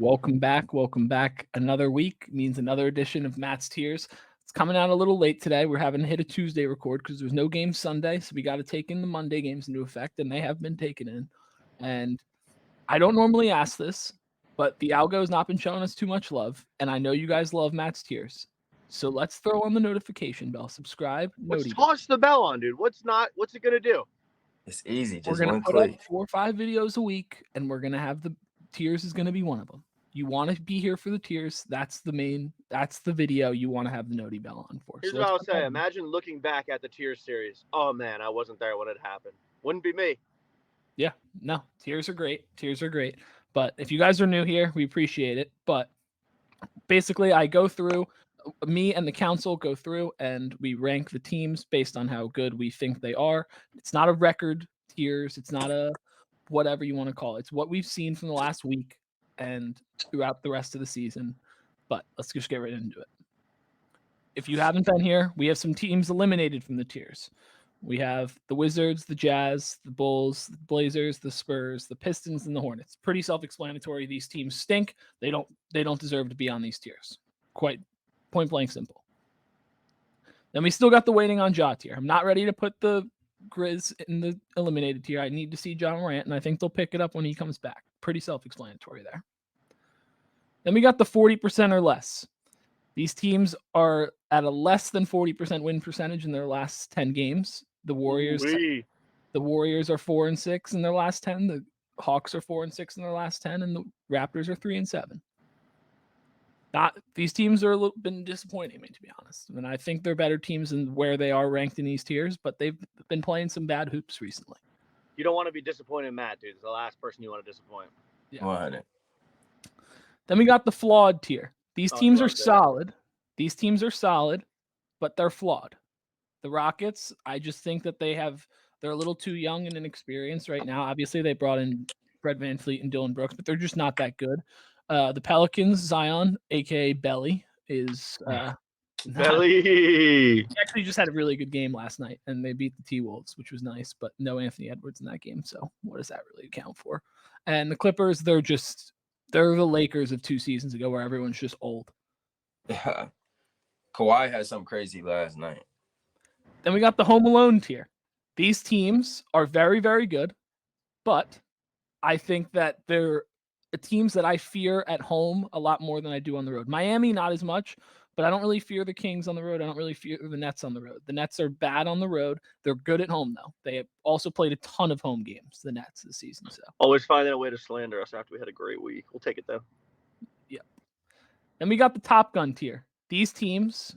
Welcome back. Welcome back. Another week means another edition of Matt's Tiers. It's coming out a little late today. We're having to hit a Tuesday record because there's no game Sunday. So we got to take in the Monday games into effect, and they have been taken in. And I don't normally ask this, but the algo has not been showing us too much love. And I know you guys love Matt's Tiers. So let's throw on the notification bell, subscribe, Let's noti. toss the bell on, dude. What's it gonna do? It's easy, We're just going to one put up click. 4 or 5 videos a week, and we're going to have the tiers is going to be one of them. You want to be here for the tiers. That's the video you want to have the noti bell on for. Here's So what let's I'll put say. that in. Imagine looking back at the Tears series. Oh man, I wasn't there when it happened. Wouldn't be me. Yeah, no, tiers are great. Tiers are great. But if you guys are new here, we appreciate it. But basically, I go through, me and the council go through, and we rank the teams based on how good we think they are. It's not a record tiers. It's not a whatever you want to call it. It's what we've seen from the last week and throughout the rest of the season. But let's just get right into it. If you haven't been here, we have some teams eliminated from the tiers. We have the Wizards, the Jazz, the Bulls, the Blazers, the Spurs, the Pistons, and the Hornets. Pretty self-explanatory. These teams stink. They don't deserve to be on these tiers. Quite point blank simple. Then we still got the waiting on Ja tier. I'm not ready to put the Grizz in the eliminated tier. I need to see John Morant, and I think they'll pick it up when he comes back. Pretty self-explanatory there. Then we got the 40% or less. These teams are at a less than 40% win percentage in their last 10 games. The Warriors are 4-6 in their last 10. The Hawks are 4-6 in their last 10, and the Raptors are 3-7. These teams are been disappointing me, to be honest. And I think they're better teams than where they are ranked in these tiers, but they've been playing some bad hoops recently. You don't want to be disappointed, Matt, dude. It's the last person you want to disappoint. Yeah. 100. Then we got the flawed tier. These teams are solid. That. These teams are solid, but they're flawed. The Rockets, I just think that they're a little too young and inexperienced right now. Obviously, they brought in Fred VanVleet and Dylan Brooks, but they're just not that good. The Pelicans, Zion, aka Belly, is Belly. He actually just had a really good game last night, and they beat the T-Wolves, which was nice, but no Anthony Edwards in that game, so what does that really count for? And the Clippers, they're the Lakers of 2 seasons ago where everyone's just old. Yeah. Kawhi had something crazy last night. Then we got the Home Alone tier. These teams are very, very good, but I think that they're teams that I fear at home a lot more than I do on the road. Miami, not as much, but I don't really fear the Kings on the road. I don't really fear the Nets on the road. The Nets are bad on the road. They're good at home, though. They have also played a ton of home games, the Nets, this season. So always finding a way to slander us after we had a great week. We'll take it, though. Yeah. Then we got the Top Gun tier. These teams,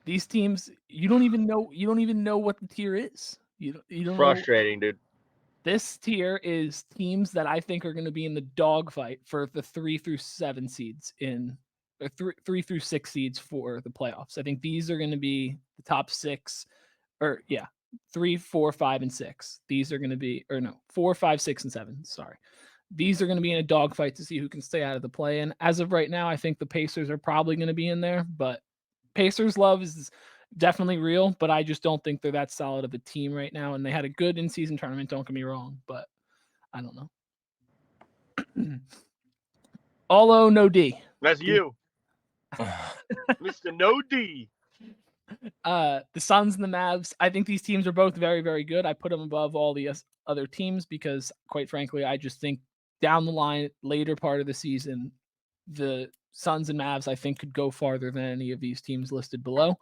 you don't even know what the tier is. You don't Frustrating, dude. This tier is teams that I think are going to be in the dogfight for the 3 through 7 seeds or 3 through 6 seeds for the playoffs. I think these are going to be the top 6, 3, 4, 5, and 6. These are going to be, 4, 5, 6, and 7. Sorry. These are going to be in a dogfight to see who can stay out of the play. And as of right now, I think the Pacers are probably going to be in there, but Pacers love is definitely real, but I just don't think they're that solid of a team right now. And they had a good in-season tournament, don't get me wrong, but I don't know. All O, no D. That's you. Mr. No D. The Suns and the Mavs, I think these teams are both very, very good. I put them above all the other teams because, quite frankly, I just think down the line, later part of the season, the Suns and Mavs, I think, could go farther than any of these teams listed below.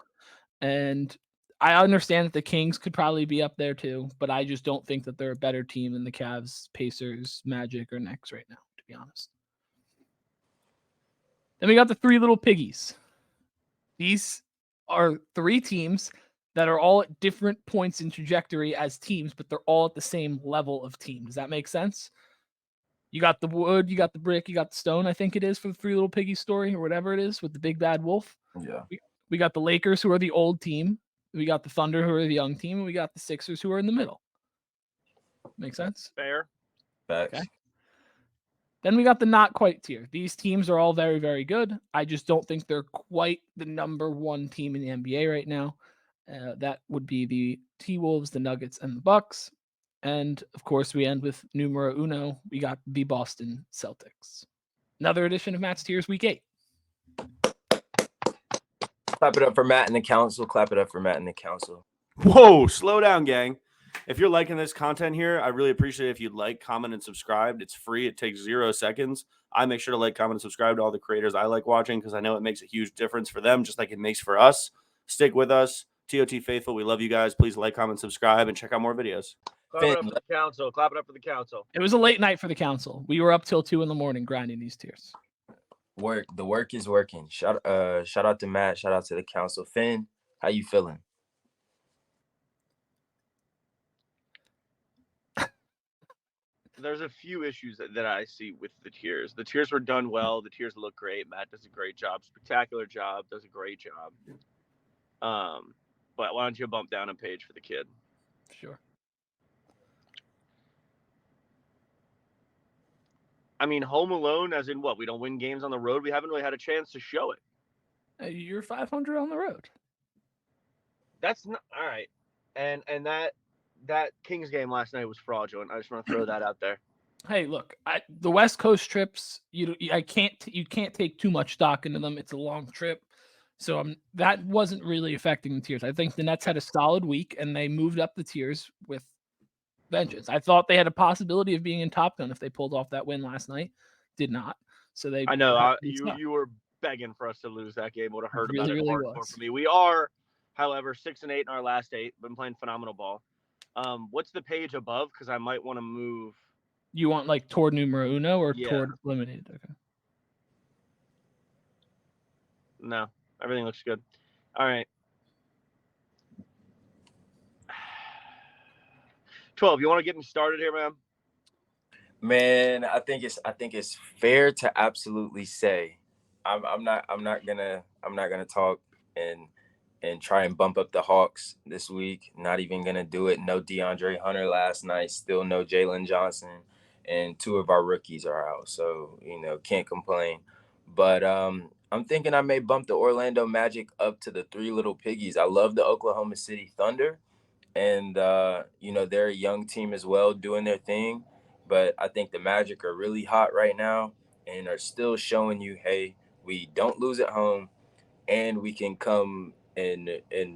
And I understand that the Kings could probably be up there too, but I just don't think that they're a better team than the Cavs, Pacers, Magic, or Knicks right now, to be honest. Then we got the 3 little piggies. These are 3 teams that are all at different points in trajectory as teams, but they're all at the same level of team. Does that make sense? You got the wood, you got the brick, you got the stone, I think it is, for the 3 little piggies story or whatever it is with the big bad wolf. Yeah. We got the Lakers, who are the old team. We got the Thunder, who are the young team. And we got the Sixers, who are in the middle. Make sense? Fair. Facts. Okay. Then we got the not quite tier. These teams are all very, very good. I just don't think they're quite the number 1 team in the NBA right now. That would be the T-Wolves, the Nuggets, and the Bucks. And, of course, we end with numero uno. We got the Boston Celtics. Another edition of Matt's Tiers Week 8. Clap it up for Matt and the council. Clap it up for Matt and the council. Whoa, slow down, gang. If you're liking this content here, I really appreciate it if you'd like, comment, and subscribe. It's free. It takes 0 seconds. I make sure to like, comment, and subscribe to all the creators I like watching because I know it makes a huge difference for them, just like it makes for us. Stick with us. TOT Faithful, we love you guys. Please like, comment, subscribe, and check out more videos. Clap it up for the council. Clap it up for the council. It was a late night for the council. We were up till 2 a.m. grinding these tiers. The work is working. Shout out to Matt. Shout out to the council. Finn, how you feeling? There's a few issues that I see with the tiers. The tiers were done well. The tiers look great. Matt does a great job. Spectacular job. Does a great job. But why don't you bump down a page for the kid? Sure. I mean, Home Alone, as in what? We don't win games on the road. We haven't really had a chance to show it. You're 500 on the road. That's not all right. And that Kings game last night was fraudulent. I just want to throw that out there. Hey, look, the West Coast trips, you can't take too much stock into them. It's a long trip. So that wasn't really affecting the tiers. I think the Nets had a solid week, and they moved up the tiers with vengeance. I thought they had a possibility of being in Top Gun if they pulled off that win last night. Did not. So they. I know you were begging for us to lose that game. Would have hurt about it more for me. We are, however, 6-8 in our last 8. Been playing phenomenal ball. What's the page above? Because I might want to move. You want like toward numero uno or toward eliminated? Okay. No, everything looks good. All right. 12. You want to get me started here, man? Man, I think it's fair to absolutely say I'm not gonna talk and try and bump up the Hawks this week. Not even gonna do it. No DeAndre Hunter last night. Still no Jalen Johnson, and 2 of our rookies are out. So can't complain. But I'm thinking I may bump the Orlando Magic up to the 3 little piggies. I love the Oklahoma City Thunder. And, they're a young team as well doing their thing. But I think the Magic are really hot right now and are still showing you, hey, we don't lose at home and we can come and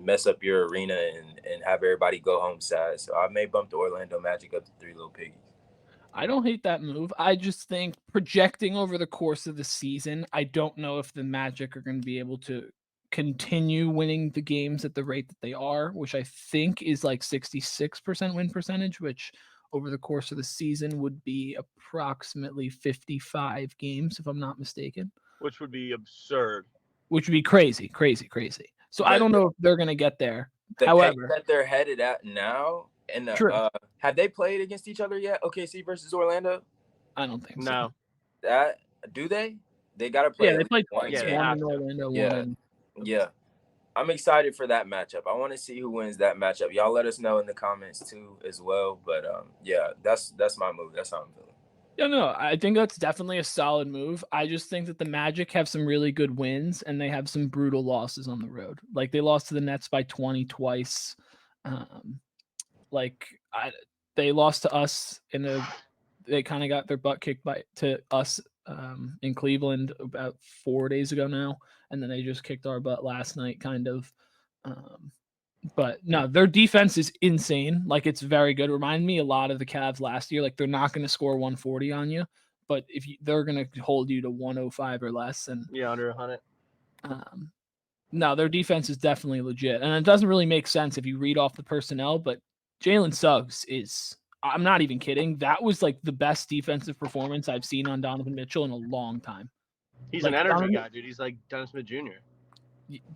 mess up your arena and have everybody go home sad. So I may bump the Orlando Magic up to 3 little piggies. I don't hate that move. I just think projecting over the course of the season, I don't know if the Magic are going to be able to continue winning the games at the rate that they are, which I think is like 66% win percentage, which over the course of the season would be approximately 55 games, if I'm not mistaken. Which would be absurd. Which would be crazy. So I don't know if they're going to get there. However, that they're headed at now, and have they played against each other yet? OKC versus Orlando? I don't think so. No. Do they? They got to play. Yeah, they played twice. Yeah, one in Orlando, Yeah. I'm excited for that matchup. I want to see who wins that matchup. Y'all let us know in the comments too as well. But that's my move. That's how I'm feeling. Yeah, no, I think that's definitely a solid move. I just think that the Magic have some really good wins and they have some brutal losses on the road. Like they lost to the Nets by 20 twice. They lost to us they kind of got their butt kicked to us in Cleveland about 4 days ago now, and then they just kicked our butt last night, kind of. But no, their defense is insane. Like it's very good. Remind me a lot of the Cavs last year. Like they're not going to score 140 on you, but they're going to hold you to 105 or less, and under 100. No, their defense is definitely legit, and it doesn't really make sense if you read off the personnel. But Jalen Suggs is. I'm not even kidding. That was like the best defensive performance I've seen on Donovan Mitchell in a long time. He's an energy guy, dude. He's like Dennis Smith Jr.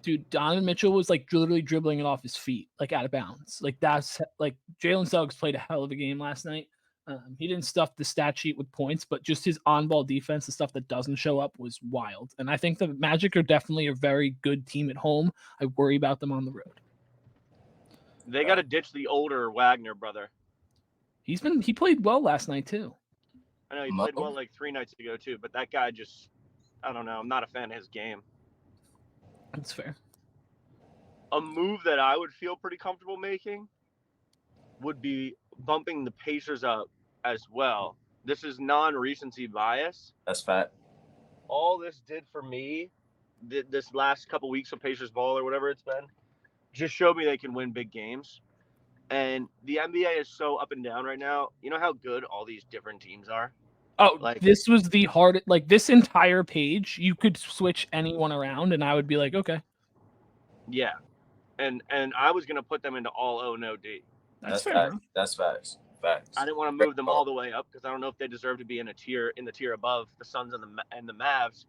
Dude, Donovan Mitchell was like literally dribbling it off his feet, like out of bounds. Like that's like Jalen Suggs played a hell of a game last night. He didn't stuff the stat sheet with points, but just his on-ball defense, the stuff that doesn't show up, was wild. And I think the Magic are definitely a very good team at home. I worry about them on the road. They got to ditch the older Wagner brother. He played well last night too. I know he played well like 3 nights ago too, but that guy just, I don't know. I'm not a fan of his game. That's fair. A move that I would feel pretty comfortable making would be bumping the Pacers up as well. This is non-recency bias. That's fat. all this did for me, this last couple weeks of Pacers ball or whatever it's been, just showed me they can win big games. And the NBA is so up and down right now. You know how good all these different teams are? Oh, Like, this was the hardest. Like, this entire page, you could switch anyone around, and I would be like, okay. yeah. And I was going to put them into all O, no D. That's fair. Facts. That's facts. Facts. I didn't want to move them all the way up because I don't know if they deserve to be in the tier above the Suns and the Mavs.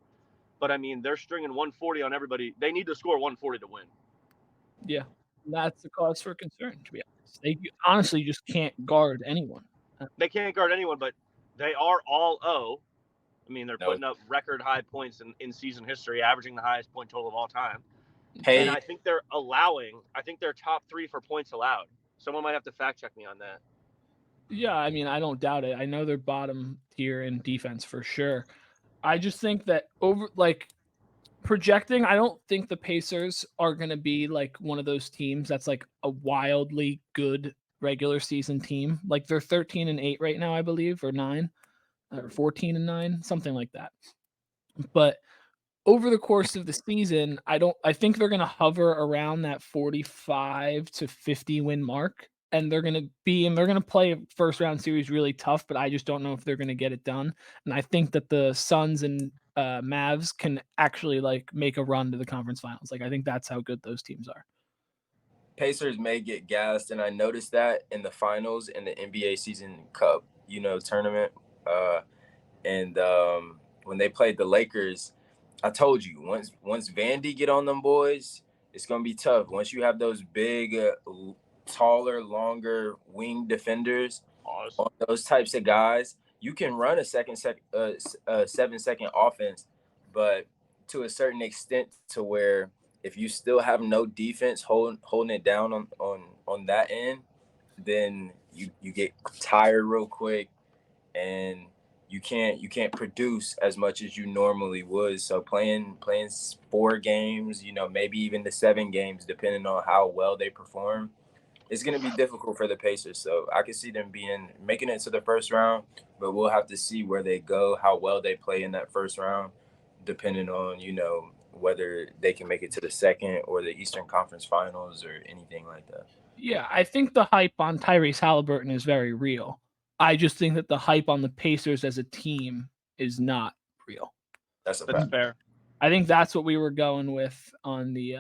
But I mean, they're stringing 140 on everybody. They need to score 140 to win. Yeah, that's the cause for concern, to be honest. They honestly just can't guard anyone. They can't guard anyone, but they are all O. I mean, they're putting up record high points in season history, averaging the highest point total of all time. Hey, and I think they're top 3 for points allowed. Someone might have to fact check me on that. Yeah, I mean, I don't doubt it. I know they're bottom tier in defense for sure. I just think that projecting, I don't think the Pacers are going to be like one of those teams that's like a wildly good regular season team. Like they're 13-8 right now, I believe, or 9, or 14-9, something like that. But over the course of the season, I think they're going to hover around that 45 to 50 win mark. And they're going to play a first round series really tough, but I just don't know if they're going to get it done. And I think that the Suns and Mavs can actually like make a run to the conference finals. Like I think that's how good those teams are. Pacers may get gassed, and I noticed that in the finals in the NBA season cup, tournament. And when they played the Lakers, I told you once Vandy get on them boys, it's gonna be tough. Once you have those big, taller, longer wing defenders, on those types of guys, you can run a 7-second offense, but to a certain extent, to where if you still have no defense holding it down on that end, then you get tired real quick, and you can't produce as much as you normally would. So playing 4 games, maybe even the 7 games, depending on how well they perform, it's going to be difficult for the Pacers. So I can see them making it to the first round, but we'll have to see where they go, how well they play in that first round, depending on, whether they can make it to the second or the Eastern Conference Finals or anything like that. Yeah, I think the hype on Tyrese Halliburton is very real. I just think that the hype on the Pacers as a team is not real. That's fair. I think that's what we were going with on the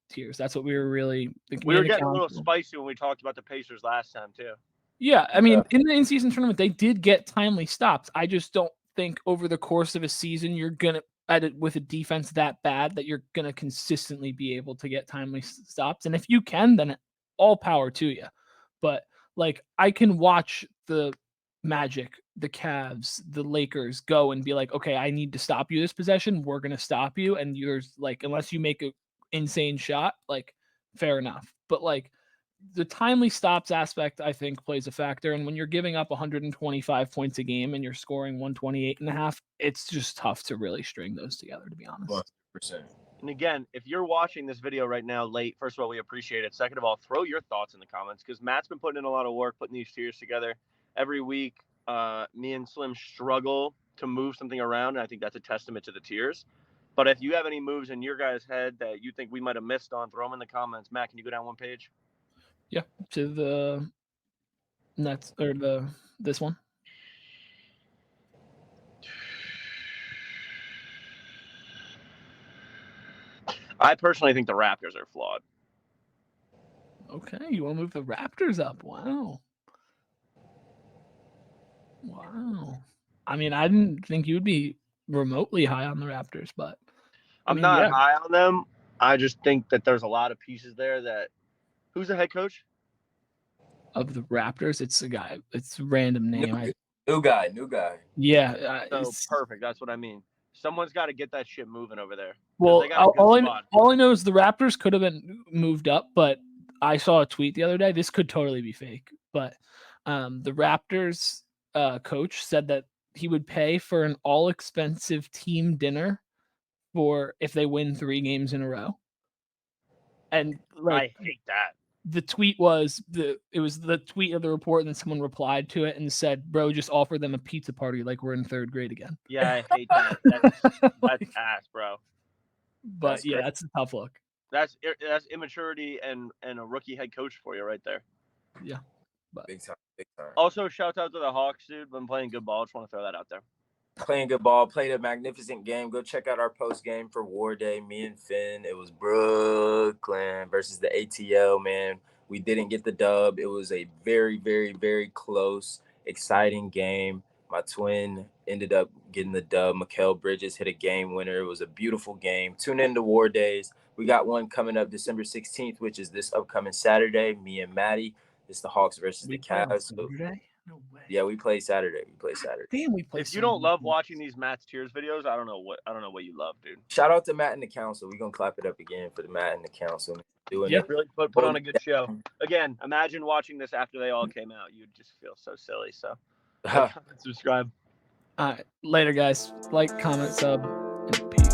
tiers. That's what we were really thinking. We were getting a little spicy when we talked about the Pacers last time too. Yeah, I mean, in the in-season tournament, they did get timely stops. I just don't think over the course of a season you're gonna with a defense that bad that you're gonna consistently be able to get timely stops. And if you can, then all power to you. But like, I can watch the Magic, the Cavs, the Lakers go and be like, okay, I need to stop you this possession. We're gonna stop you, and you're like, unless you make a insane shot, like, fair enough. But like, the timely stops aspect, I think, plays a factor. And when you're giving up 125 points a game and you're scoring 128.5, it's just tough to really string those together, to be honest. 100%. And again, if you're watching this video right now late, first of all, we appreciate it. Second of all, throw your thoughts in the comments, because Matt's been putting in a lot of work putting these tiers together. Every week, me and Slim struggle to move something around, and I think that's a testament to the tiers. But if you have any moves in your guys' head that you think we might have missed on, throw them in the comments. Matt, can you go down one page? Yeah, to the Nets, or this one. I personally think the Raptors are flawed. Okay, you want to move the Raptors up? Wow. I mean, I didn't think you'd be remotely high on the Raptors, but I'm not high on them. I just think that there's a lot of pieces there that. Who's the head coach of the Raptors? It's a guy. It's a random name. New guy. Yeah. So perfect. That's what I mean. Someone's got to get that shit moving over there. Well, all I know is the Raptors could have been moved up, but I saw a tweet the other day. This could totally be fake, but the Raptors coach said that he would pay for an all-expensive team dinner for if they win 3 games in a row. And like, I hate that. the tweet was it was the tweet of the report, and then someone replied to it and said, "Bro, just offer them a pizza party like we're in 3rd grade again." Yeah, I hate that. That's ass, bro. But That's yeah, great. that's a tough look. That's immaturity and a rookie head coach for you right there. Yeah. Big time, big time. Also, shout out to the Hawks, dude. Been playing good ball. Just want to throw that out there. Playing good ball, played a magnificent game. Go check out our post game for War Day. Me and Finn. It was Brooklyn versus the ATL, man. We didn't get the dub. It was a very, very, very close, exciting game. My twin ended up getting the dub. Mikal Bridges hit a game winner. It was a beautiful game. Tune in to War Days. We got one coming up December 16th, which is this upcoming Saturday. Me and Maddie. It's the Hawks versus the Cavs. Saturday? No way. Yeah, we play Saturday. Damn, we play. If you don't love watching these Matt's Tears videos, I don't know what you love, dude. Shout out to Matt and the council. We're gonna clap it up again for the Matt and the council doing Yeah. it. Really put on a good show. Again, imagine watching this after they all came out. You'd just feel so silly. So like, comment, subscribe. All right, later, guys. Like, comment, sub, and peace.